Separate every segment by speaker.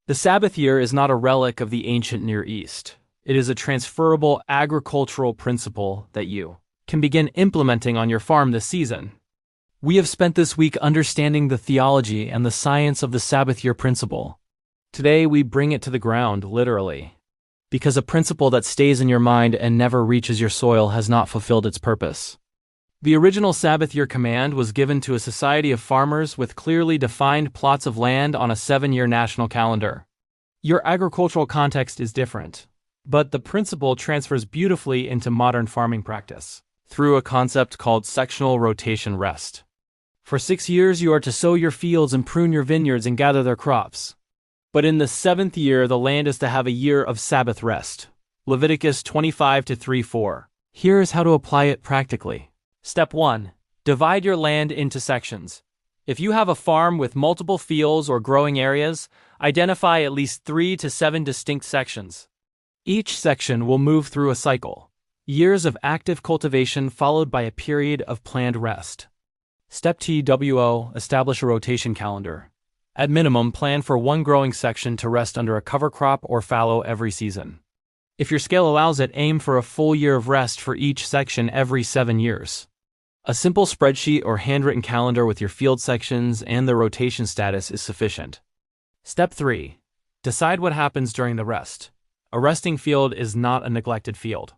Speaker 1: The Sabbath year is not a relic of the ancient Near East. It is a transferable agricultural principle that you can begin implementing on your farm this season. We have spent this week understanding the theology and the science of the Sabbath year principle. Today we bring it to the ground, literally. Because a principle that stays in your mind and never reaches your soil has not fulfilled its purpose. The original Sabbath year command was given to a society of farmers with clearly defined plots of land on a 7-year national calendar. Your agricultural context is different, but the principle transfers beautifully into modern farming practice through a concept called sectional rotation rest. For 6 years you are to sow your fields and prune your vineyards and gather their crops. But in the 7th year the land is to have a year of Sabbath rest. Leviticus 25:3-4. Here is how to apply it practically. Step 1. Divide your land into sections. If you have a farm with multiple fields or growing areas, identify at least 3 to 7 distinct sections. Each section will move through a cycle. Years of active cultivation followed by a period of planned rest. Step 2. Establish a rotation calendar. At minimum, plan for one growing section to rest under a cover crop or fallow every season. If your scale allows it, aim for a full year of rest for each section every 7 years. A simple spreadsheet or handwritten calendar with your field sections and the rotation status is sufficient. Step 3. Decide what happens during the rest. A resting field is not a neglected field.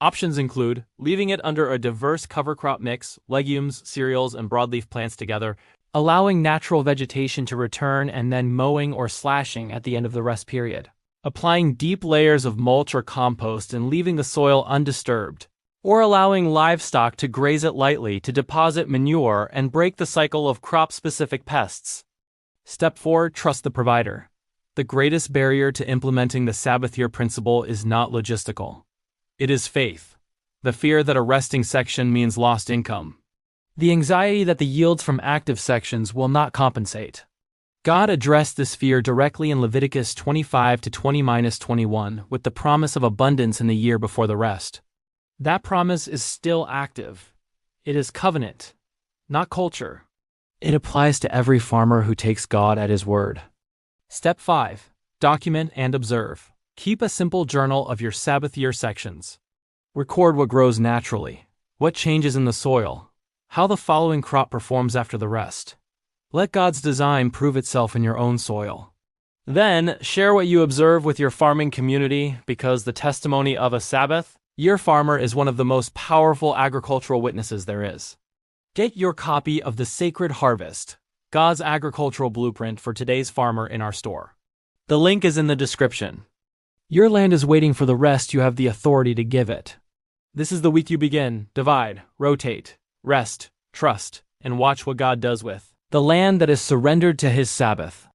Speaker 1: Options include leaving it under a diverse cover crop mix, legumes, cereals, and broadleaf plants together, allowing natural vegetation to return, and then mowing or slashing at the end of the rest period. Applying deep layers of mulch or compost and leaving the soil undisturbed, or allowing livestock to graze it lightly to deposit manure and break the cycle of crop-specific pests. Step 4. Trust the provider. The greatest barrier to implementing the Sabbath year principle is not logistical. It is faith. The fear that a resting section means lost income. The anxiety that the yields from active sections will not compensate. God addressed this fear directly in Leviticus 25:20-21 with the promise of abundance in the year before the rest. That promise is still active. It is covenant, not culture. It applies to every farmer who takes God at His word. Step 5. Document and observe. Keep a simple journal of your Sabbath year sections. Record what grows naturally, what changes in the soil, how the following crop performs after the rest. Let God's design prove itself in your own soil. Then, share what you observe with your farming community, because the testimony of a Sabbath year farmer is one of the most powerful agricultural witnesses there is. Get your copy of The Sacred Harvest, God's Agricultural Blueprint for Today's Farmer in our store. The link is in the description. Your land is waiting for the rest you have the authority to give it. This is the week you begin. Divide, rotate, rest, trust, and watch what God does with the land that is surrendered to His Sabbath.